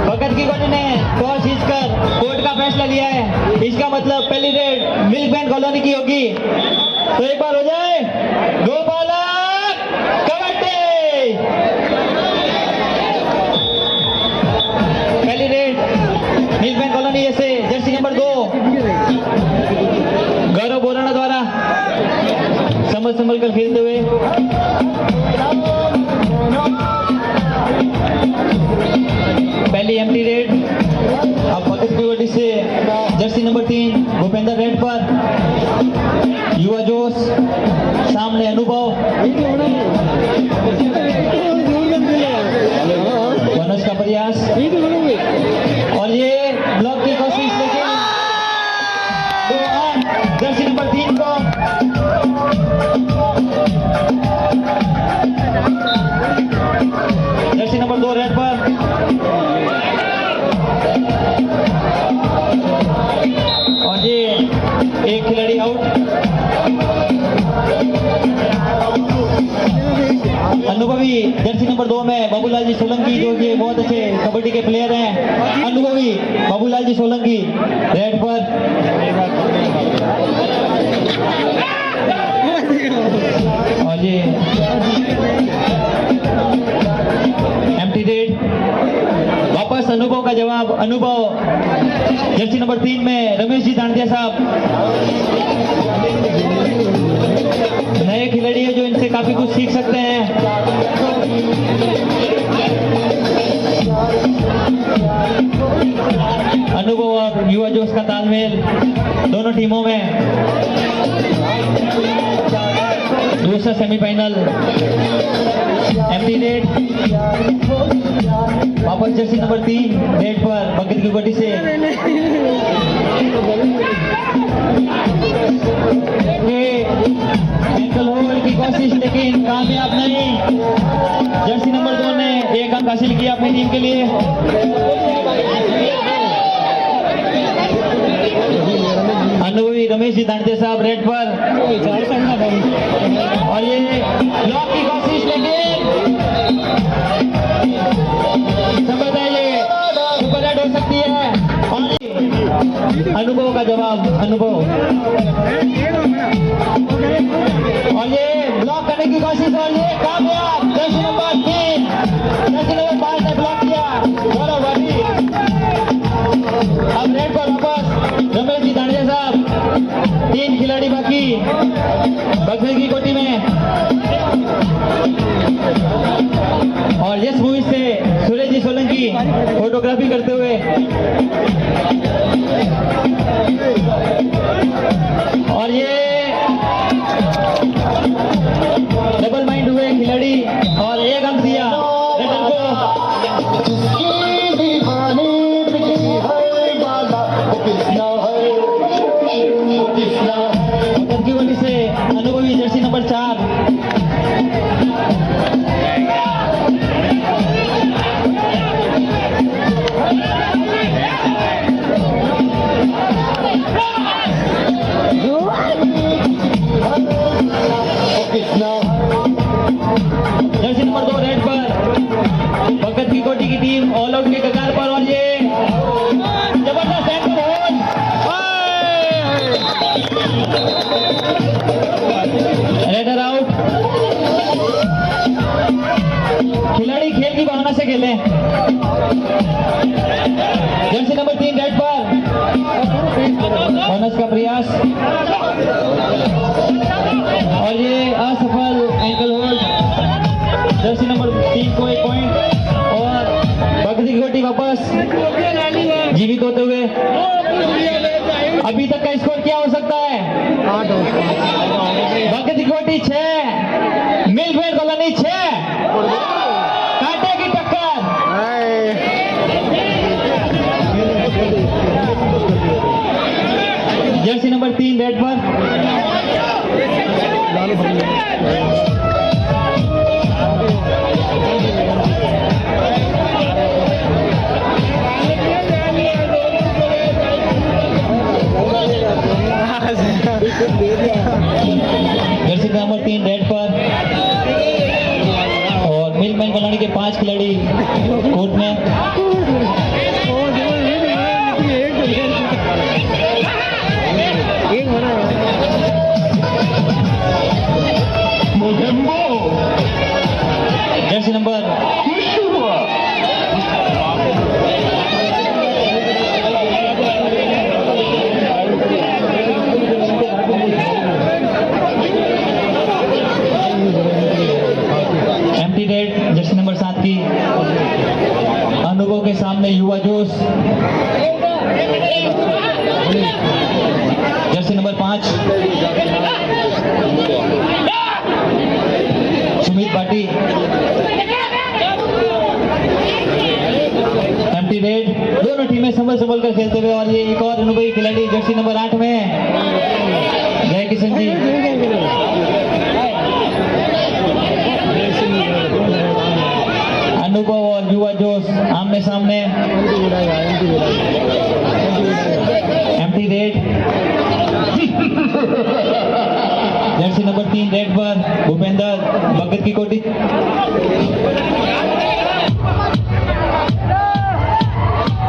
भगत की कॉलोनी ने टॉस जीतकर कोर्ट का फैसला लिया है। इसका मतलब पहली रेड मिल्क बैंड कॉलोनी की होगी। तो एक बार हो जाए, गोपालक कबड्डी। पहली रेड मिल्क बैंड कॉलोनी से जर्सी नंबर 2 गौरव बोराना द्वारा संभल कर खेलते हुए पहली एम्प्टी रेड। अब भगत की कबड्डी से जर्सी नंबर 3 भूपेंद्र रेड पर युवा जोश, सामने अनुभव, मनोज का प्रयास और ये ब्लॉक की कोशिश, लेकिन 2 अंक जर्सी नंबर 3 को। जर्सी नंबर 2 रेड पर और ये एक खिलाड़ी आउट। अनुभवी जर्सी नंबर 2 में बाबूलाल जी सोलंकी, जो कि बहुत अच्छे कबड्डी के प्लेयर हैं। अनुभवी बाबूलाल जी सोलंकी रेड पर और ये एम्प्टी रेड। वापस अनुभव का जवाब। अनुभव जर्सी नंबर 3 में रमेश जी दांडिया साहब नए खिलाड़ी है जो इनसे काफी कुछ सीख सकते हैं। अनुभव और युवा जोश का तालमेल दोनों टीमों में। दूसरा सेमीफाइनल एम्प्टी रेड। वापस जर्सी नंबर 3 रेड पर भगत की कबड्डी से एंकल होल्ड की कोशिश, लेकिन कामयाब नहीं। जर्सी नंबर 2 ने 1 अंक हासिल किया अपनी टीम के लिए। अनुभवी रमेश जी दांडिया साहब रेड पर और ये ब्लॉक की कोशिश, लेकिन ये सुपर रेड हो सकती है। अनुभव का जवाब। अनुभव और ये ब्लॉक करने की कोशिश और ये कामयाब। जर्सी नंबर 3, जर्सी नंबर 5 ने ब्लॉक किया। गौरव भाटी। अब रेड पर वापस रमेश जी दांडिया साहब। 3 खिलाड़ी बाकी भगत की कोटी में। और यस मूवी से सूरज जी सोलंकी फोटोग्राफी करते हुए और ये डबल माइंड हुए खिलाड़ी और 1 अंक दिया रिटर्न को। वजह से अनुभवी Jersey number 4 Jersey number 2 red पर भगत की कोटी की टीम ऑल आउट के कगार पर और ये जबरदस्त एंकल होल्ड, रेडर आउट। खिलाड़ी खेल की भावना से खेले। जर्सी नंबर 3 रेड पर मनोज का प्रयास और ये असफल एंकल होल्ड। जर्सी नंबर 3 को 1 पॉइंट और भगत की कोटी वापस जीवित होते हुए। अभी तक का स्कोर क्या हो सकता है? भगत की कोटी 6, मिल्क बैंड कॉलोनी 6। कांटे की टक्कर। जर्सी नंबर 3 रेड पर जर्सी नंबर 3 रेड पर और मिल्क बैंड कॉलोनी के 5 खिलाड़ी कोर्ट में। Jersey number empty red, Jersey number 7 की अनुभव के सामने युवा जोश। Jersey number 5 Sumit Bhati, empty red. दोनों टीमें संभल कर खेलते हुए, और ये एक और अनुभवी खिलाड़ी जर्सी नंबर 8 में जय किशन जी। अनुभव और युवा जोश आमने सामने। Empty red, Jersey number 3 red पर भूपेंद्र भगत की कोटी।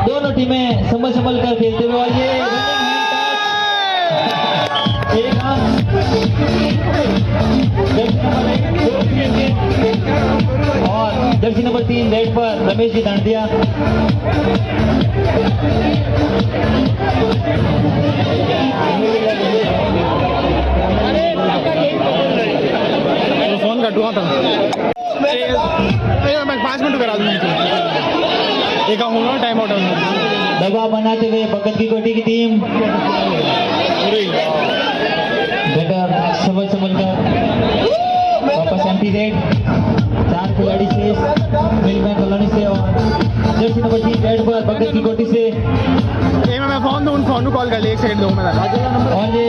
दोनों टीमें संभल कर खेलते हुए, और ये एक अंक और जर्सी नंबर 3 रेड पर रमेश जी दांडिया। फोन कटुआ था मैं 5 मिनट करा दूंगी एक होगा टाइम आउट। दबाव बनाते हुए भगत की कोटी की टीम बेटर संभल कर वापस एम्प्टी रेड। 4 खिलाड़ी शेष मिलमैन कॉलोनी से, और जर्सी नंबर 3 रेड पर भगत की कोटी से। मैं फोन दूँ, फोन को कॉल कर लिया, 1 सेकंड दो मैं। और ये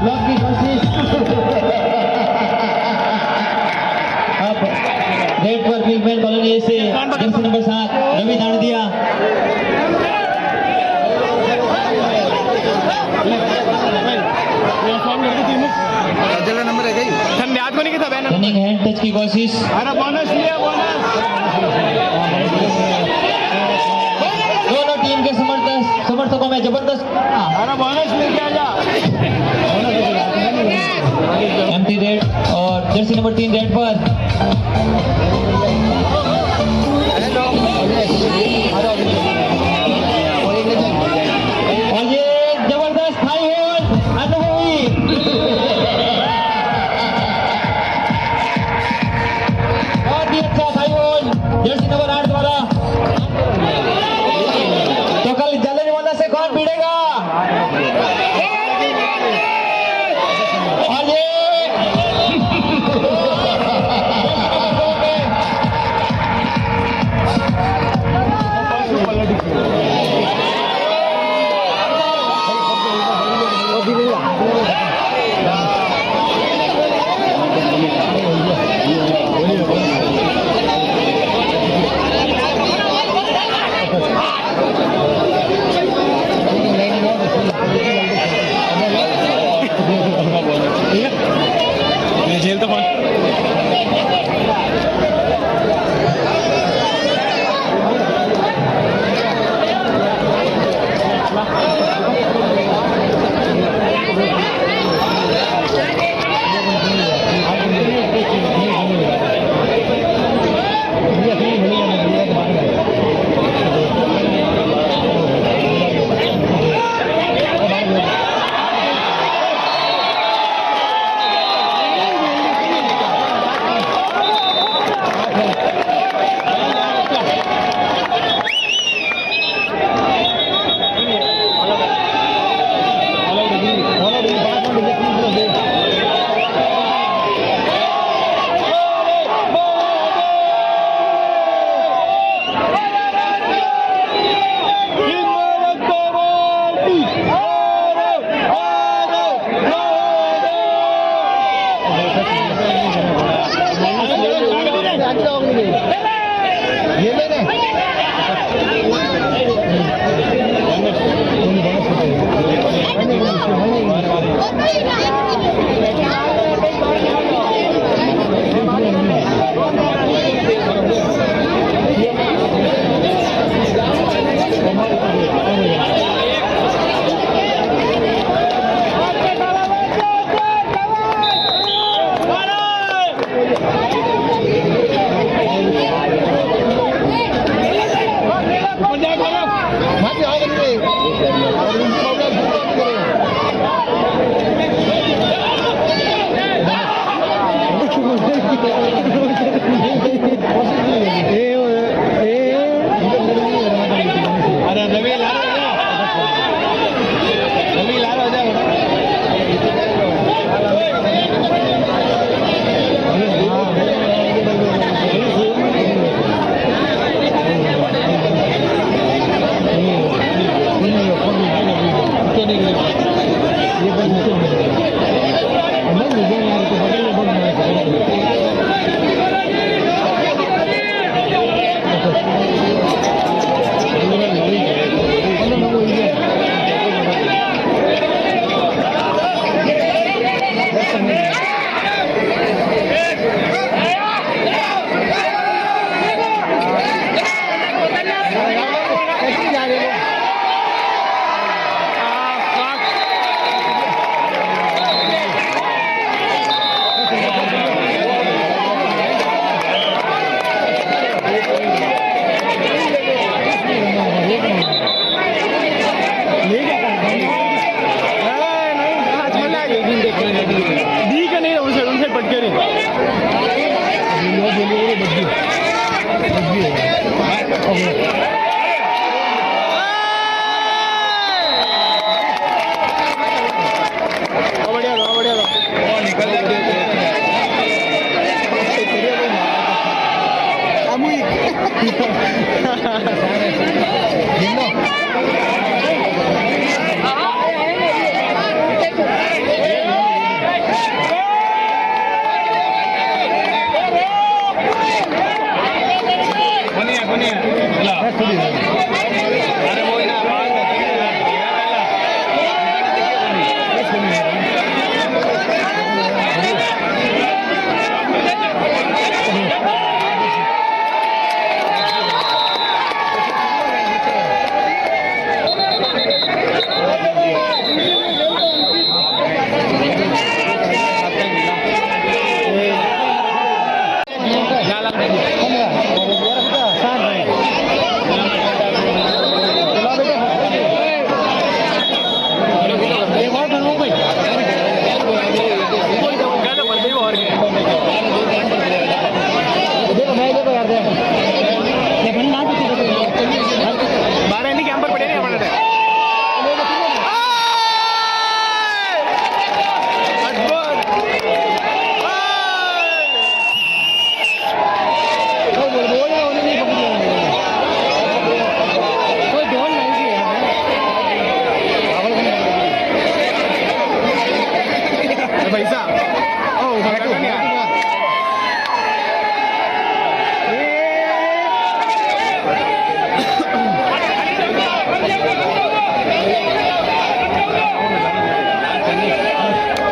ब्लॉक की कोशिश अब रेड पर मिलमैन कॉलोनी से jersey number 7 Ravi Dandiya. Number है गई धन्यवाद को नहीं था बैनर रनिंग हैंड टच की कोशिश। अरे बोनस लिया बोनस। दोनों टीम के समर्थकों में जबरदस्त। अरे बोनस लेके आजा। एम्प्टी रेड और जर्सी नंबर 3 रेड पर और ये जबरदस्त हाई होल्ड अनुभवी बहुत ही अच्छा हाई होल्ड जर्सी नंबर 8 द्वारा। तो कल जलन वाला से कौन भिड़ेगा? और ये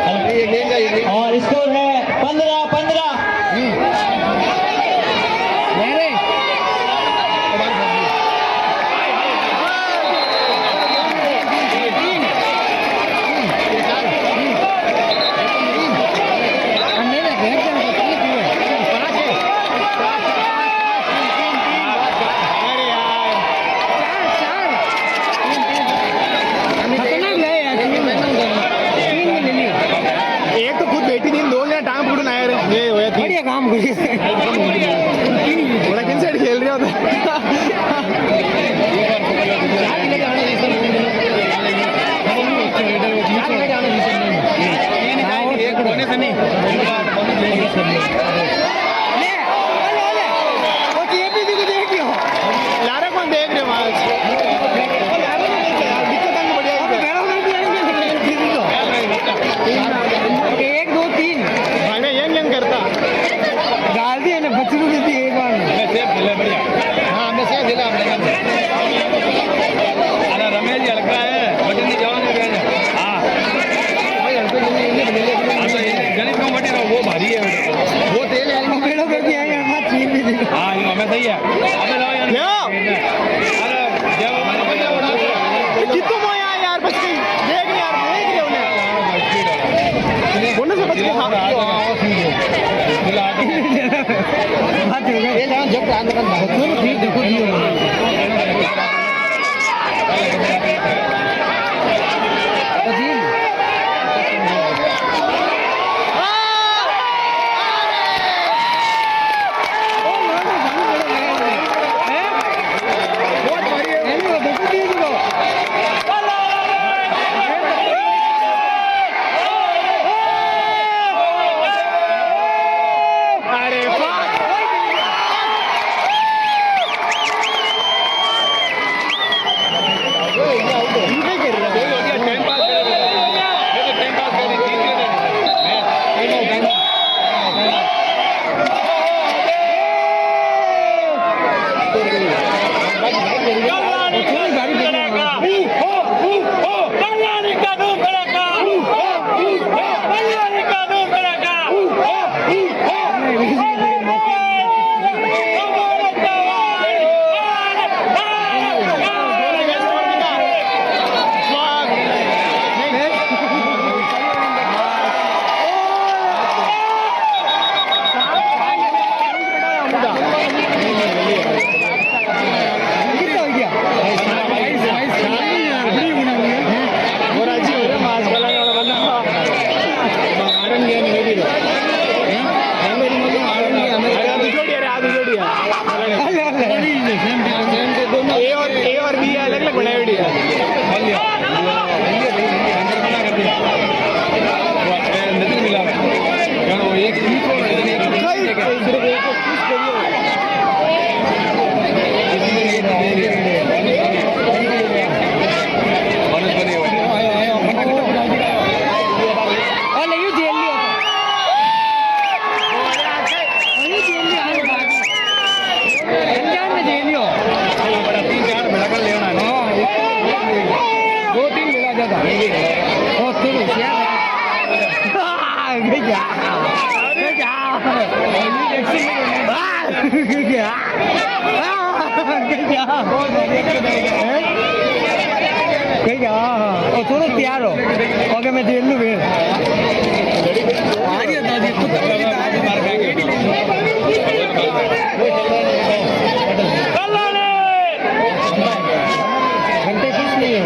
और स्कोर है 15-15। एक तो खुद बेटी दिन दो या टांग पकड़ना है ये होया थी बढ़िया काम करिए बड़ा किन साइड खेल रहे हो एक होने से नहीं लारा कौन देख रहे हो आज एक दो तीन भाई यंग करता डाल दिया ना बच्चों को देती एक बार में सेफ खेला बढ़िया हाँ मैं सेफ खेला अरे रमेश जी हल्का है बटन नहीं जाओगे हाँ भाई हल्के गणित में बटे वो भारी है वो तेल है पेड़ों कर दिया है हाथ छीन भी दी हाँ ये हमें सही है अबे लो यार अरे जब कितने मोया यार बच गई देख यार देख रहे हो बोलने से बच गया ये जहाँ जब प्रांत का देखो ओ तू होशियार गया थोड़ा तैयार हो ओके मैं देख लूँ फिर घंटे किस लिए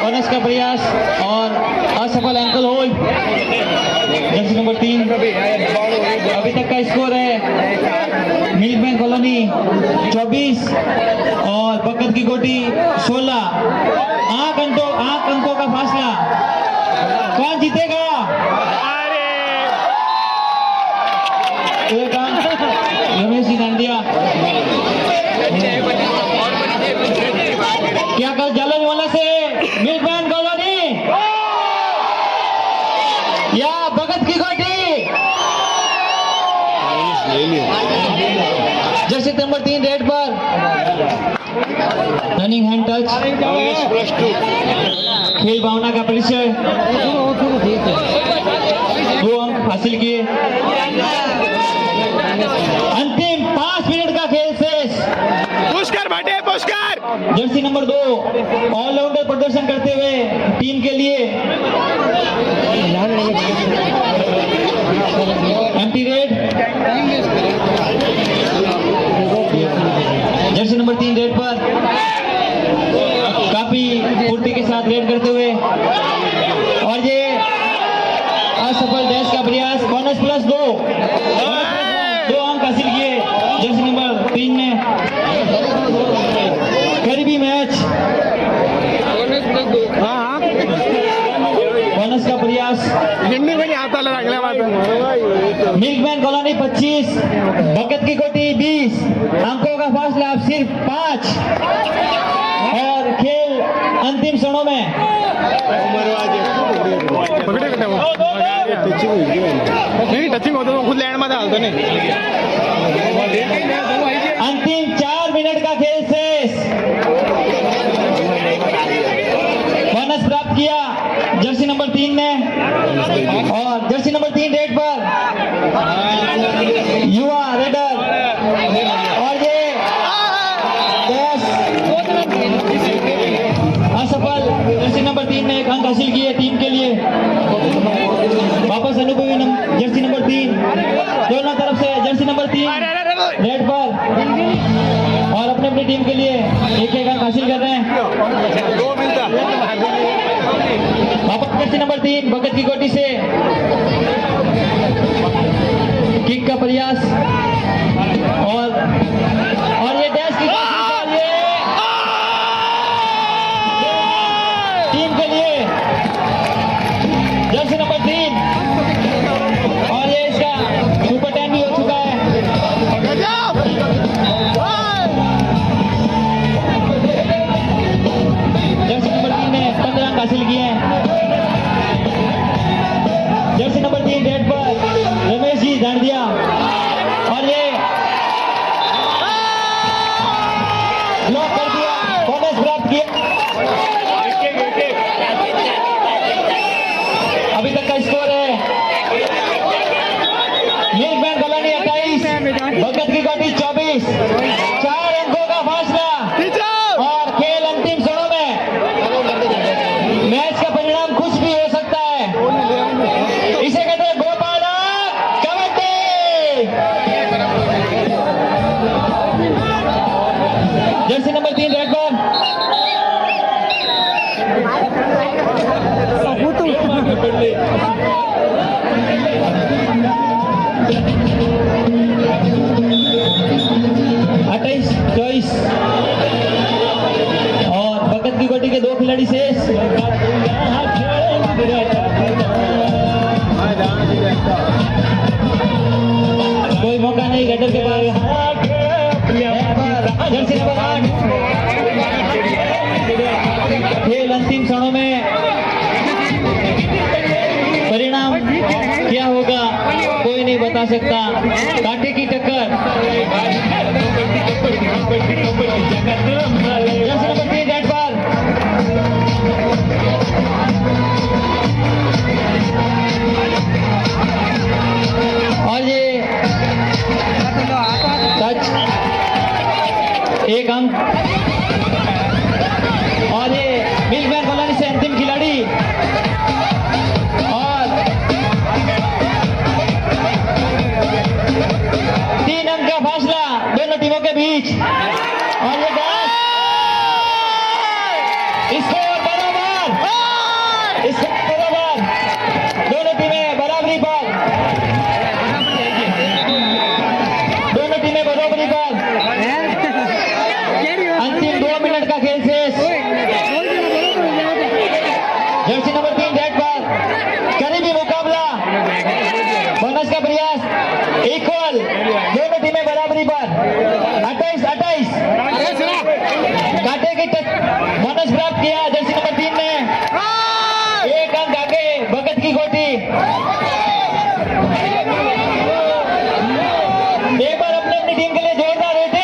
बोनस का प्रयास और असफल एंकल होल्ड। Jersey number 3। अभी तक का स्कोर है मिल्कमैन कॉलोनी 24 और बकत की गोटी 16। 8 अंकों का फासला। कौन जीतेगा? एक अंक रमेश जी डांडिया। क्या कल जालन वाला से मिल्कमैन कॉलोनी या भगत की गोटी? जर्सी नंबर 3 रेड पर रनिंग हैंड टच। खेल भावना का परिचय। 2 अंक हासिल किए। अंतिम 5 मिनट का खेल शेष। पुष्कर भाटे पुष्कर जर्सी नंबर 2 ऑलराउंडर प्रदर्शन करते हुए टीम के लिए empty red. Jersey number 3 red पर काफी फुर्ती के साथ रेड करते हुए और ये असफल डैश का प्रयास। बोनस प्लस 2 अंक हासिल किए जर्सी नंबर 3 ने। करीबी मैच। बोनस का प्रयास। मिल्कमैन कॉलोनी 25 भगत की गोटी 20। अंकों का फासला अब सिर्फ 5 और खेल अंतिम क्षणों में। नहीं टचिंग होता तो खुद लैंड में डालता नहीं। अंतिम 4 मिनट का खेल शेष। बोनस प्राप्त किया जर्सी नंबर 3 ने और जर्सी नंबर 3 रेड पर युवा रेडर और ये असफल। जर्सी नंबर 3 ने 1 अंक हासिल किए टीम के लिए। वापस अनुभवी जर्सी नंबर 3 दोनों तरफ से जर्सी नंबर 3 रेड पर और अपने अपनी टीम के लिए 1-1 अंक हासिल कर रहे हैं। वापस जर्सी नंबर 3 भगत की गोटी से किक का प्रयास और ये डैश की टीम के लिए जर्सी नंबर 3 और ये इसका सुपर 10 भी हो चुका है। जर्सी नंबर 3 ने 15 अंक हासिल किए हैं। जर्सी नंबर 3 रेड पर रमेश जी दांडिया और ये ब्लॉक कर दिया। बोनस प्राप्त किया। अभी तक का स्कोर है मिल्कमैन कॉलोनी 28 भगत की गोटी 24। 4 अंकों का फासला और खेल अंतिम क्षणों में। मैच का परिणाम कुछ भी हो सकता है। इसे कहते हैं Gopala kabaddi. Jersey number 3 red पर और भगत की गोटी के 2 खिलाड़ी शेष। कोई मौका नहीं रेडर के पास। जर्सी नंबर 8 बता सकता, कांटे की टक्कर। जर्सी नंबर 3 रेड पर। और ये टच, 1 अंक। और ये मिल्कमैन कॉलोनी से अंतिम खिलाड़ी और 3 अंक का फासला दोनों टीमों के बीच। और ये स्कोर बराबर, दोनों टीमें बराबरी पर, अंतिम 2 मिनट का खेल शेष। जर्सी नंबर 3 रेड पर, करीबी मुकाबला, बोनस का प्रयास, इक्वल, दोनों टीमें बराबरी पर। 28-28 कांटे की टच, बोनस प्राप्त किया जर्सी नंबर 3 ने। 1 अंक आगे भगत की गोटी। एक बार अपने अपनी टीम के लिए जोरदार रेटिंग।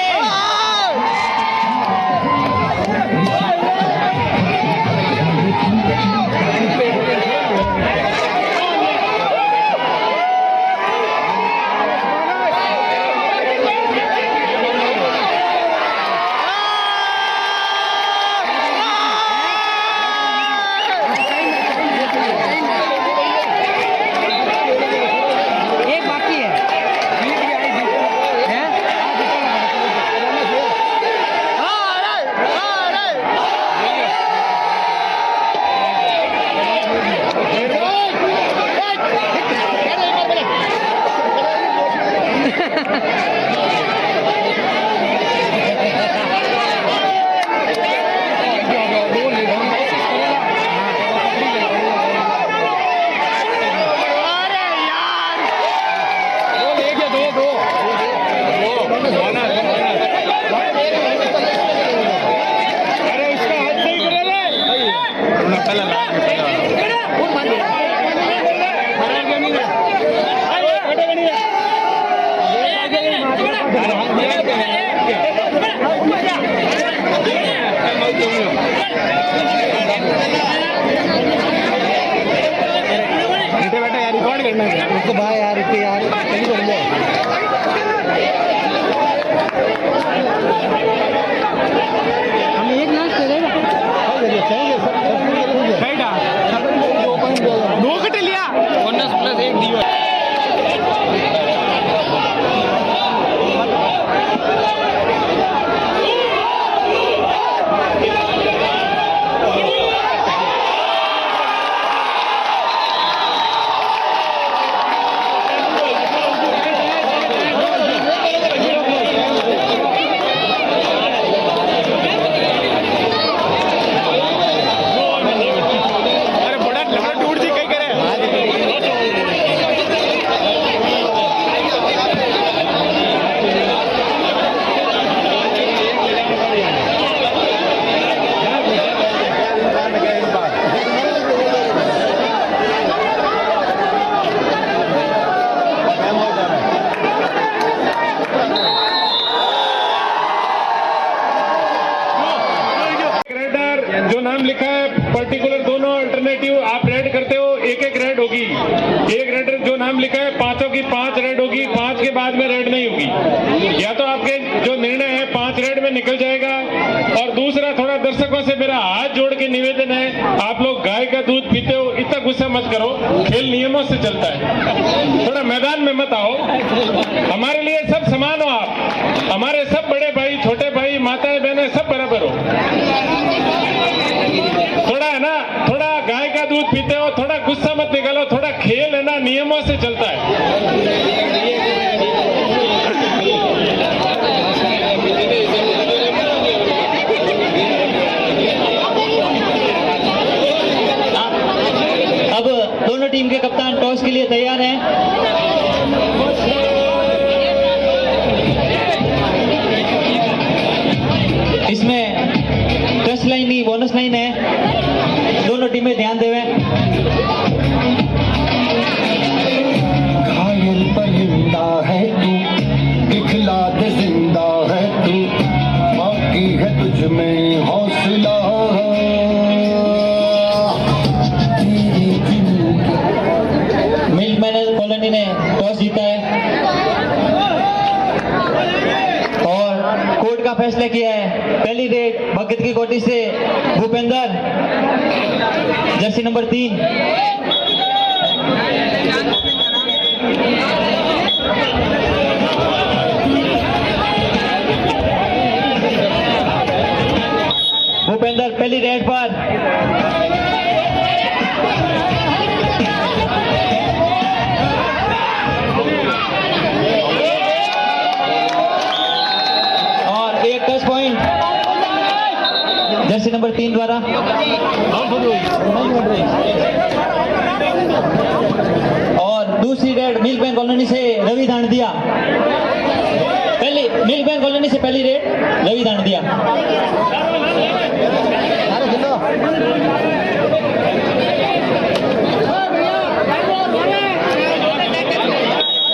उसको भाई यार इसके यार कहीं कर ले। हम एक लाख करेगा दो कटे लिया बोनस प्लस 1 दिया। जो नाम लिखा है पर्टिकुलर दोनों अल्टरनेटिव आप रेड करते हो, एक एक रेड होगी। एक रेड जो नाम लिखा है पांचों की 5 रेड होगी, 5 के बाद में रेड नहीं होगी। या तो आपके जो निर्णय है 5 रेड में निकल जाएगा। और दूसरा, थोड़ा दर्शकों से मेरा हाथ जोड़ के निवेदन है, आप लोग गाय का दूध पीते हो, इतना गुस्सा मत करो, खेल नियमों से चलता है, थोड़ा मैदान में मत आओ। हमारे लिए सब समान हो आप, हमारे सब बड़े भाई, छोटे भाई, माताएं, बहनें सब बराबर हो। थोड़ा है ना, थोड़ा गाय का दूध पीते हो, थोड़ा गुस्सा मत निकालो, थोड़ा खेल है ना नियमों से चलता है। अब दोनों टीम के कप्तान टॉस के लिए तैयार हैं। इसमें टच लाइन नहीं, बोनस लाइन है, दोनों टीमें ध्यान देवें। का फैसला किया है। पहली रेड भगत की कोठी से भूपेंद्र, जर्सी नंबर 3। भूपेंद्र पहली रेड पर। और एक टच पॉइंट जर्सी नंबर 3 द्वारा। और दूसरी रेड मिल्क बैंक कॉलोनी से रवि दांडिया। पहली मिल्क बैंक कॉलोनी से पहली रेड रवि दांडिया।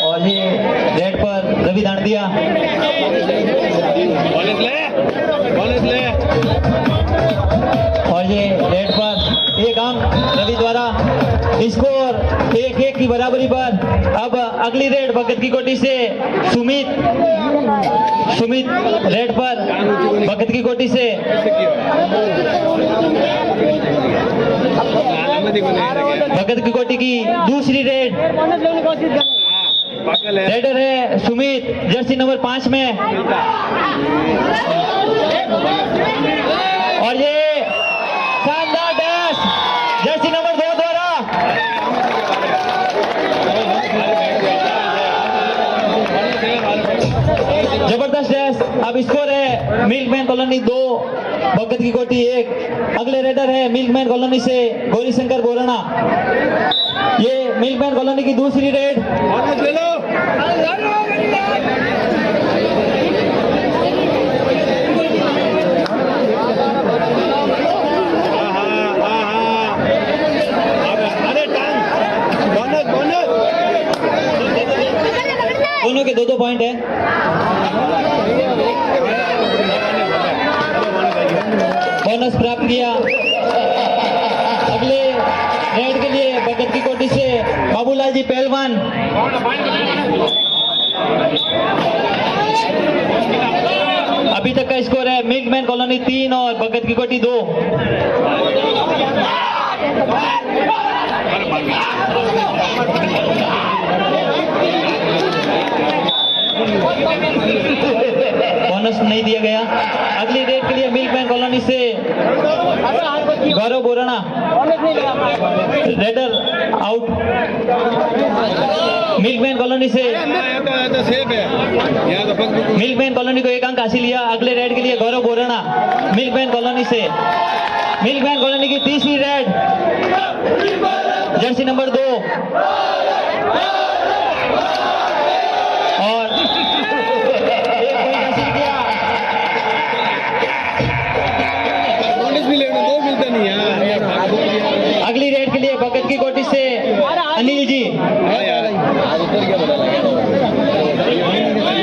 और ये रेड पर रवि दांडिया। और ये रेड पर एक अंक रवि द्वारा। स्कोर 1-1 की बराबरी पर। अब अगली रेड भगत की कोठी से सुमित रेड पर भगत की कोठी से। भगत की कोठी की दूसरी रेड। रेडर है सुमित, जर्सी नंबर 5 में। और ये शानदार डैश जर्सी नंबर 2 द्वारा। जबरदस्त डैश। अब स्कोर है मिल्कमैन कॉलोनी 2 भगत की कोठी 1। अगले रेडर है मिल्कमैन कॉलोनी से गौरीशंकर बोराना। ये मिल्कमैन कॉलोनी की दूसरी रेड। दोनों के 2-2 पॉइंट है। बोनस प्राप्त किया। अगले रेड के लिए भगत की कोठी से बाबूलाल जी पहलवान। अभी तक का स्कोर है मिल्कमैन कॉलोनी 3 और भगत की कोठी 2। बोनस नहीं दिया गया। अगली रेड के लिए मिल्कमैन कॉलोनी से Gaurav Borana. Raider out. Milkman colony से मिल्कमैन कॉलोनी को 1 अंक हासिल किया। अगले रेड के लिए गौरव बोराना मिल्कमैन कॉलोनी से। मिल्कमैन कॉलोनी की तीसरी रेड, जर्सी नंबर 2। और 1 पॉइंट हासिल किया। अगली रेड के लिए भगत की कोठी से अनिल जी।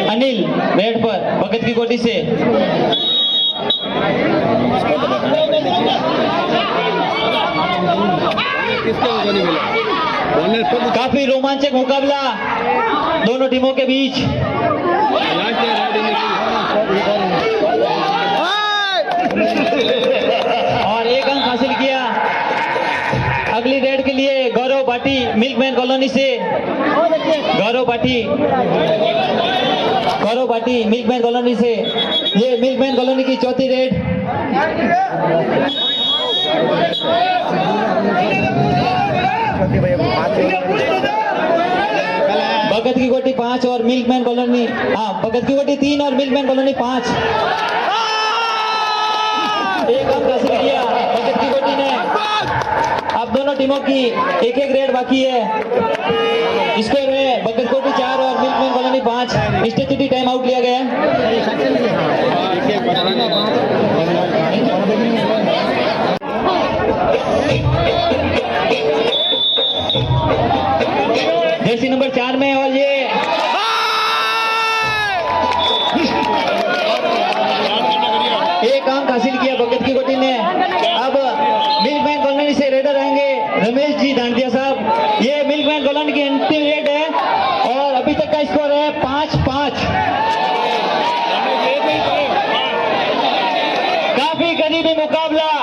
अनिल रेड पर भगत की कोठी से। काफी रोमांचक मुकाबला दोनों टीमों के बीच। और 1 अंक हासिल किया। अगली रेड के लिए गौरव भाटी मिल्कमैन कॉलोनी से। गौरव भाटी मिल्कमैन कॉलोनी से। ये मिल्कमैन कॉलोनी की चौथी रेड। भगत की कोठी 5 और मिल्कमैन कॉलोनी भगत की कोठी 3 और मिल्कमैन कॉलोनी 5। 1 अंक हासिल किया भगत की कोठी ने। अब दोनों टीमों की 1-1 रेड बाकी है। स्कोर है भगत कोठी 4 और milkman colony 5। Statutory time out लिया गया जर्सी नंबर 4 में। और ये एक अंक हासिल किया भगत की कोठी ने। अब मिल्कमैन कॉलोनी से रेडर आएंगे रमेश जी दांडिया साहब। ये मिल्कमैन कॉलोनी की अंतिम रेड है और अभी तक का स्कोर है 5-5। भी मुकाबला